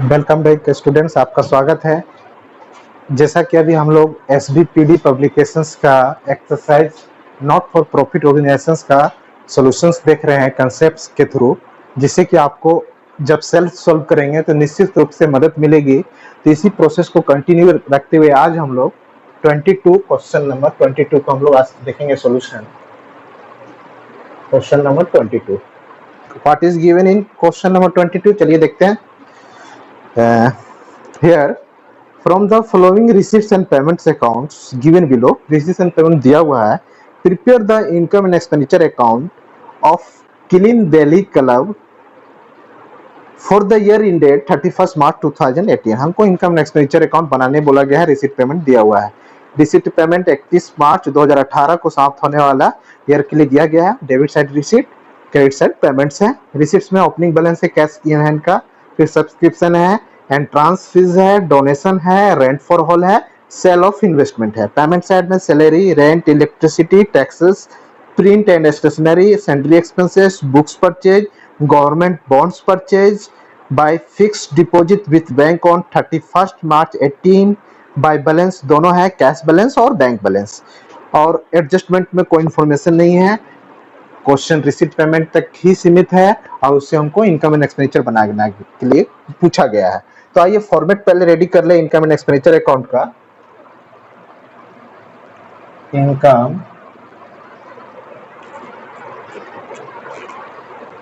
Welcome back students, आपका स्वागत है। जैसा कि अभी हम लोग एसबीपीडी पब्लिकेशंस का exercise not for profit organisations का सॉल्यूशंस देख रहे हैं कंसेप्ट्स के थ्रू, जिससे कि आपको जब सेल्फ सॉल्व करेंगे तो निश्चित रूप से मदद मिलेगी। तो इसी प्रोसेस को कंटिन्यू रखते हुए आज हम लोग 22 क्वेश्चन नंबर 22 को हम लोग आज देखेंगे solution. Question number 22 what is given in question number 22, चलिए देखते हैं। Here from the following receipts and payments accounts given below, receipts and payment दिया हुआ है, prepare the income and expenditure account of Kilin Delhi Club for the year ended 31st March 2018। हमको income and expenditure account बनाने बोला गया है, receipt payment दिया हुआ है। रिसीट पेमेंट 31 मार्च 2018 को समाप्त होने वाला ईयर के लिए दिया गया है। Debit side receipt, credit side payments है। रिसीट्स में ओपनिंग बैलेंस है, कैश इन हैंड का, फिर सब्सक्रिप्शन है, एंट्रांस फीस है, डोनेशन है, रेंट फॉर हॉल है, सेल ऑफ इन्वेस्टमेंट है। पेमेंट साइड में salary, rent, electricity, taxes, print and stationery, sundry expenses, books purchase, government bonds purchase, by fixed deposit with bank on 31st March 18, by balance दोनों है, cash balance और bank balance. और adjustment में कोई information नहीं है, question receipt payment तक ही सीमित है और उससे हमको इनकम एंड एक्सपेंडिचर बनाने के लिए पूछा गया है। तो आइए फॉर्मेट पहले रेडी कर ले इनकम एंड एक्सपेंडिचर अकाउंट का। Income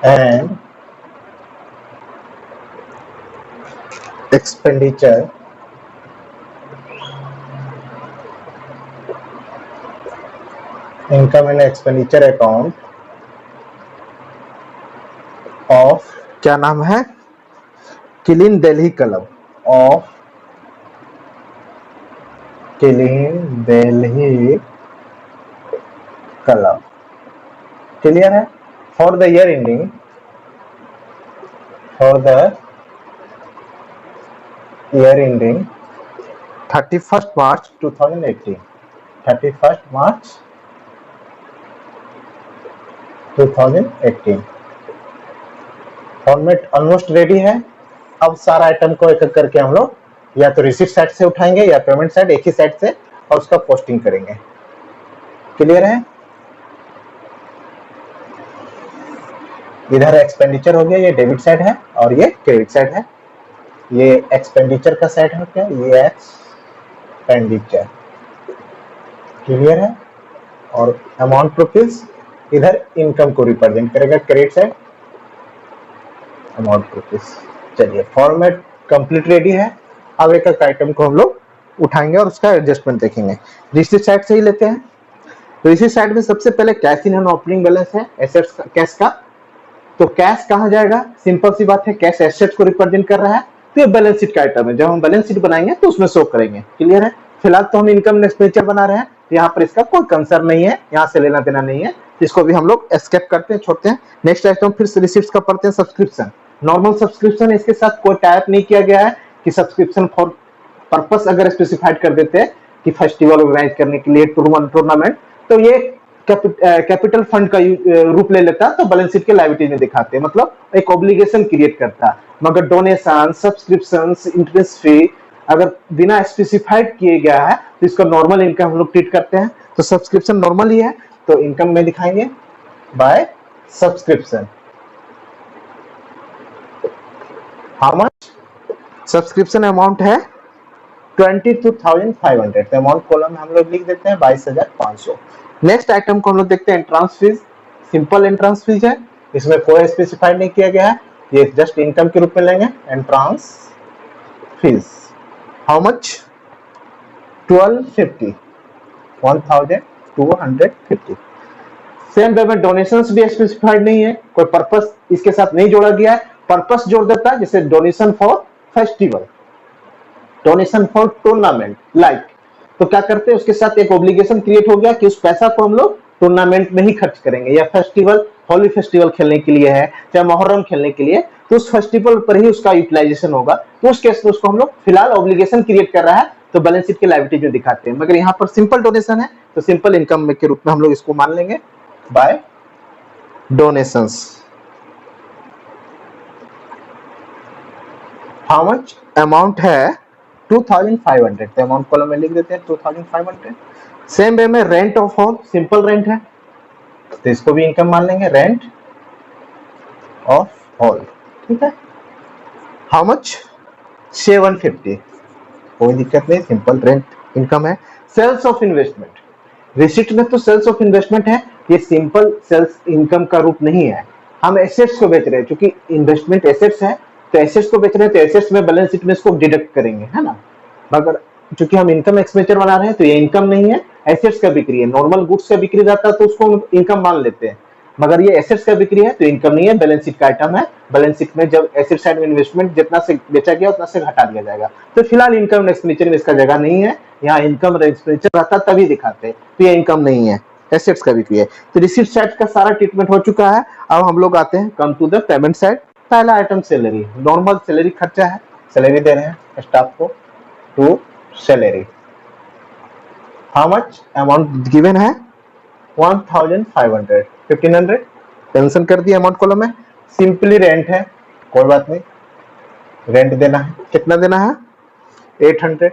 and expenditure income and expenditure account of, क्या नाम है, किलिन दिल्ली क्लब, ऑफ किलिन दिल्ली क्लब। क्लियर है? For the year ending, for the year ending 31st March 2018, 31st March 2018। Format almost ready है। अब सारा आइटम को एक एक करके हम लोग या तो रिसीट साइड से उठाएंगे या पेमेंट साइड, एक ही साइड से, और उसका पोस्टिंग करेंगे। क्लियर है? इधर एक्सपेंडिचर हो गया, ये डेबिट साइड है और ये क्रेडिट साइड है। ये एक्सपेंडिचर का साइड है, क्या ये एक्सपेंडिचर। क्लियर है? और अमाउंट रुपीज इधर इनकम को रिप्रेजेंट करेगा, क्रेडिट साइड अमाउंट रुपीज। चलिए फॉर्मेट कंप्लीट रेडी है। अब एक एक आइटम को हम लोग उठाएंगे और उसका एडजस्टमेंट देखेंगे। रिसीट साइड से ही लेते हैं। तो रिसीट साइड में सबसे पहले cash in hand opening balance है, एसेट्स कैश का। तो कैश कहाँ जाएगा? सिंपल सी बात है, कैश एसेट्स को रिप्रेजेंट कर रहा है, तो ये बैलेंस शीट का आइटम है। जब हम बैलेंस शीट बनाएंगे तो उसमें शो करेंगे। क्लियर है? फिलहाल तो हम इनकम एक्सपेंडिचर बना रहे हैं, यहाँ पर इसका कोई कंसर्न नहीं है, यहाँ से लेना देना नहीं है। इसको भी हम लोग एस्केप करते हैं, छोड़ते हैं। नेक्स्ट आइटम फिर से रिसीट्स का पढ़ते हैं। सब्सक्रिप्शन, नॉर्मल सब्सक्रिप्शन, इसके साथ कोई टाइप नहीं किया गया है कि सब्सक्रिप्शन फॉर पर्पस अगर स्पेसिफाइड कर देते हैं कि फेस्टिवल ऑर्गेनाइज करने के लिए, टूर्नामेंट, तो ये कैपिटल फंड का रूप ले लेता, तो बैलेंस शीट के लायबिलिटी में दिखाते हैं, मतलब एक ऑब्लिगेशन क्रिएट करता। मगर डोनेशन, सब्सक्रिप्शन, इंटरेस्ट फी अगर बिना स्पेसिफाइड किए गया है तो इसको नॉर्मल इनकम हम लोग ट्रीट करते हैं। तो सब्सक्रिप्शन नॉर्मल ही है, तो इनकम में दिखाएंगे by subscription. How much? Subscription amount है 22,500। तो अमाउंट कॉलम में हम लोग लिख देते हैं 22,500। नेक्स्ट आइटम को हम लोग देखते हैं entrance fees. Simple entrance fees है, इसमें कोई स्पेसिफाइड नहीं किया गया है, ये जस्ट इनकम के रूप में लेंगे entrance fees. How much? 1250, 1250। Same way में डोनेशंस भी स्पेसिफाइड नहीं है, कोई पर्पस इसके साथ नहीं जोड़ा गया है। पर्पस जोड़ देता है, जैसे donation for festival, donation for tournament like, तो क्या करते हैं उसके साथ एक ऑब्लिगेशन क्रिएट हो गया कि उस पैसा को हम लोग टूर्नामेंट में ही खर्च करेंगे, या फेस्टिवल, होली फेस्टिवल खेलने के लिए है, चाहे मोहर्रम खेलने के लिए, तो उस फेस्टिवल पर ही उसका यूटिलाइजेशन होगा। तो उस केस में उसको हम लोग फिलहाल ऑब्लिगेशन क्रिएट कर रहा है, तो बैलेंस शीट के लायबिलिटी में दिखाते हैं। मगर यहाँ पर सिंपल डोनेशन है, तो सिंपल इनकम के रूप में हम लोग इसको मान लेंगे by donations. How much amount है 2500, तो अमाउंट कॉलम में लिख देते हैं 2500। सेम वे में rent of hall, simple rent है तो इसको भी इनकम मान लेंगे, रेंट ऑफ हॉल, ठीक है। हाउ मच 750, कोई दिक्कत नहीं, सिंपल रेंट इनकम है। सेल्स ऑफ इन्वेस्टमेंट, रिसिप्ट में तो सेल्स ऑफ इन्वेस्टमेंट है, ये सिंपल सेल्स इनकम का रूप नहीं है। हम एसेट्स को बेच रहे हैं, क्योंकि इन्वेस्टमेंट एसेट्स है तो एसेट्स को बेच रहे हैं, तो एसेट्स में बैलेंस शीट में इसको डिडक्ट करेंगे, है ना। मगर चूंकि हम इनकम एक्सपेंडिचर बना रहे हैं तो ये इनकम नहीं है, एसेट्स का बिक्री है। नॉर्मल गुड्स का बिक्री रहता है तो उसको इनकम मान लेते हैं, मगर ये एसेट्स का बिक्री है तो इनकम नहीं है, बैलेंस शीट का आइटम है। बैलेंस शीट में जब एसेट साइड में इन्वेस्टमेंट जितना से बेचा गया उतना से घटा दिया जाएगा। तो फिलहाल इनकम एक्सपेंडिचर में इसका जगह नहीं है, यहाँ इनकम एक्सपेंडिचर रहता तभी दिखाते हैं, तो ये इनकम नहीं है, एसेट्स का बिक्री है। तो रिसीट साइड का सारा ट्रीटमेंट हो चुका है। अब हम लोग आते हैं come to the payment side. पहला आइटम सैलरी, नॉर्मल सैलरी खर्चा है, सैलरी दे रहे हैं स्टाफ को, to salary. How much amount given है 1500, 1500 पेंशन कर दिया अमाउंट कॉलम में। सिंपली रेंट है, कोई बात नहीं, रेंट देना है, कितना देना है 800,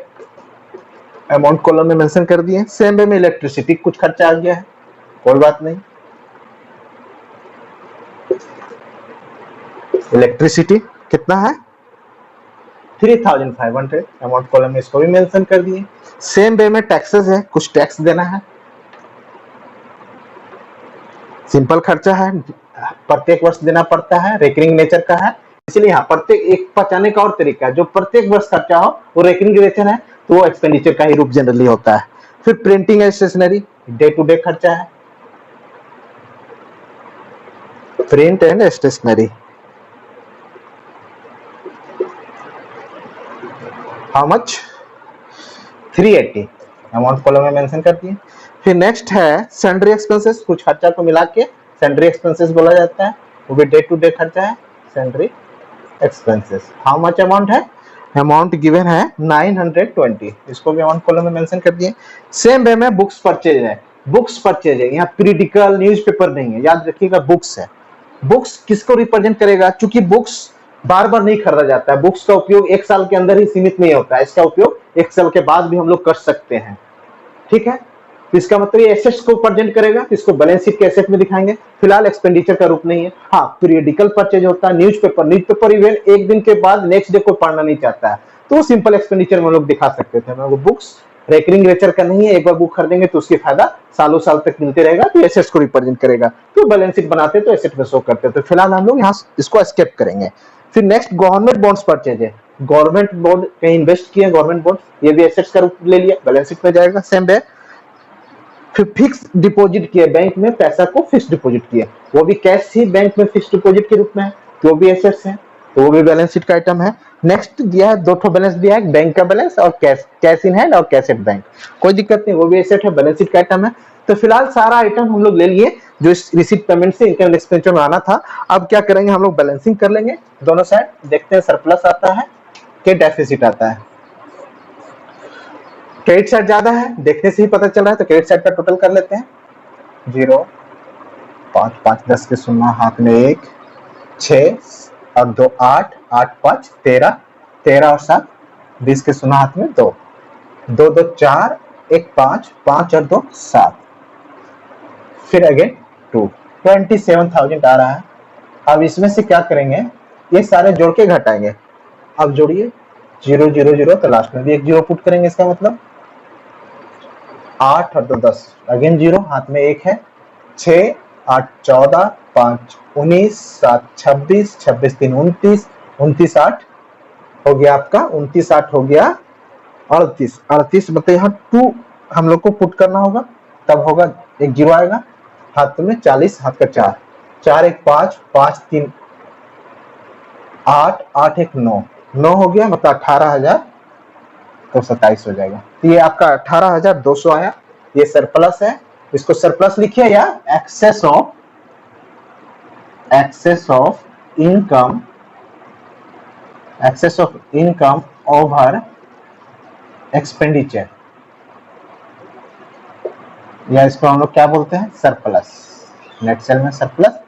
अमाउंट कॉलम में मेंशन कर दिए। सेम वे में इलेक्ट्रिसिटी कुछ खर्चा आ गया है, कोई बात नहीं, इलेक्ट्रिसिटी कितना है 3500, अमाउंट कॉलम में इसको भी मेंशन कर दिए। सेम वे में टैक्सेस है, कुछ टैक्स देना है, सिंपल खर्चा है, प्रत्येक वर्ष देना पड़ता है, रेकरिंग नेचर का है, इसलिए यहाँ प्रत्येक एक पचाने का और तरीका है, जो प्रत्येक वर्ष खर्चा हो वो रेकरिंग नेचर है तो वो एक्सपेंडिचर का ही रूप जनरली होता है। फिर printing and stationery, day to day खर्चा है, print and stationery. How much 380, amount column में मेंशन कर दिए। फिर नेक्स्ट है सैंडरी एक्सपेंसेस, कुछ खर्चा को मिला के सैंडरी एक्सपेंसेस बोला जाता है, वो भी डे टू डे खर्चा है, सैंडरी एक्सपेंसेस। हाउ मच अमाउंट है, अमाउंट गिवन है 920, इसको भी अमाउंट कॉलम में मेंशन कर दिए। सेम वे में बुक्स परचेज है, बुक्स परचेज है, यहाँ पीरियडिकल न्यूज़पेपर नहीं है, याद रखिएगा बुक्स है। बुक्स किसको रिप्रेजेंट करेगा, क्योंकि बुक्स बार बार नहीं खरीदा जाता है, बुक्स का उपयोग एक साल के अंदर ही सीमित नहीं होता है, इसका उपयोग एक साल के बाद भी हम लोग कर सकते हैं, ठीक है। तो इसका मतलब ये एसेट्स को प्रेजेंट करेगा, इसको बैलेंस शीट के एसेट में दिखाएंगे, फिलहाल एक्सपेंडिचर का रूप नहीं है। हाँ, पीरियडिकल परचेज होता है, न्यूज़पेपर, न्यूज़पेपर इवन एक दिन के बाद नेक्स्ट डे कोई पढ़ना नहीं चाहता है तो सिंपल एक्सपेंडिचर में लोग दिखा सकते थे। बुक्स रेकरिंग नेचर का नहीं है, एक बार बुक खरीदेंगे तो उसकी फायदा सालों साल तक मिलते रहेगा, तो एसेट्स को रिप्रेजेंट करेगा, तो बैलेंस शीट बनाते तो एसेट में शो करते, तो फिलहाल हम लोग यहाँ इसको एस्केप करेंगे। फिर नेक्स्ट गवर्नमेंट बॉन्ड्स परचेज है, गवर्नमेंट बॉन्ड कहीं इन्वेस्ट किए गवर्नमेंट बॉन्ड, ये भी एसेट्स का रूप ले लिया, बैलेंस शीट में जाएगा, सेम वे। फिर फिक्स डिपॉजिट किए, बैंक में पैसा को फिक्स डिपॉजिट किए, वो भी कैश ही बैंक में फिक्स डिपॉजिट के रूप में है, तो वो भी एसेट्स है, तो वो भी बैलेंस शीट का आइटम है। नेक्स्ट दिया है, दो ठो बैलेंस दिया है, बैंक का बैलेंस और कैश इन हैंड और कैश एट बैंक, कोई दिक्कत नहीं, वो भी एसेट है, बैलेंस शीट का आइटम है। तो फिलहाल सारा आइटम हम लोग ले लिए जो इस रिसीट पेमेंट से इनकम एक्सपेंडिचर में आना था। अब क्या करेंगे, हम लोग बैलेंसिंग कर लेंगे दोनों साइड, देखते हैं सरप्लस आता है कि डेफिसिट आता है। क्रेडिट साइड ज्यादा है, देखने से ही पता चल रहा है, तो क्रेडिट साइड का टोटल कर लेते हैं। 0 5 5 10 के शून्य हाथ में 1 6 और 2 8 8 5 13 13 और 7 20 के शून्य हाथ में 2 2 2 4 1 5 5 और 2 7, फिर अगेन 2 27,000 आ रहा है। अब इसमें से क्या करेंगे, ये सारे जोड़ के घटाएंगे। अब जोड़िए 0 0 0, तो लास्ट में भी एक 0 पुट करेंगे, इसका मतलब 8 और 2 10, अगेन 0 हाथ में 1 है, 6 8 14 5 19 7 26 26 3 29 29 8 हो गया आपका, 29 8 हो गया 38 38, मतलब यहाँ 2 हम लोग को पुट करना होगा, तब होगा एक 0 आएगा, हाथ में 40 हाथ का 4 4 1 5 5 3 8 8 1 9 9 हो गया, मतलब 18,000, तो 27 हो जाएगा। तो ये आपका 18,200 आया, ये सरप्लस है, इसको सरप्लस लिखिए या excess of income over expenditure, या इसको हम लोग क्या बोलते हैं, सरप्लस। नेट सेल में सरप्लस,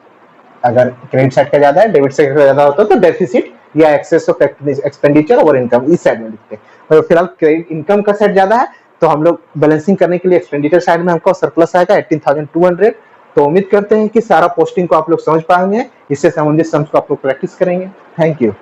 अगर क्रेडिट साइड का ज्यादा है, डेबिट साइड का ज्यादा होता है तो डेफिसिट, या एक्सेस ऑफ एक्सपेंडिचर और इनकम इस साइड में लिखते हैं। तो फिलहाल क्रेडिट इनकम का साइड ज्यादा है, तो हम लोग बैलेंसिंग करने के लिए एक्सपेंडिचर साइड में हमको सरप्लस आएगा 18,200। तो उम्मीद करते हैं कि सारा पोस्टिंग को आप लोग समझ पाएंगे, इससे संबंधित सम्स को आप लोग प्रैक्टिस करेंगे। Thank you.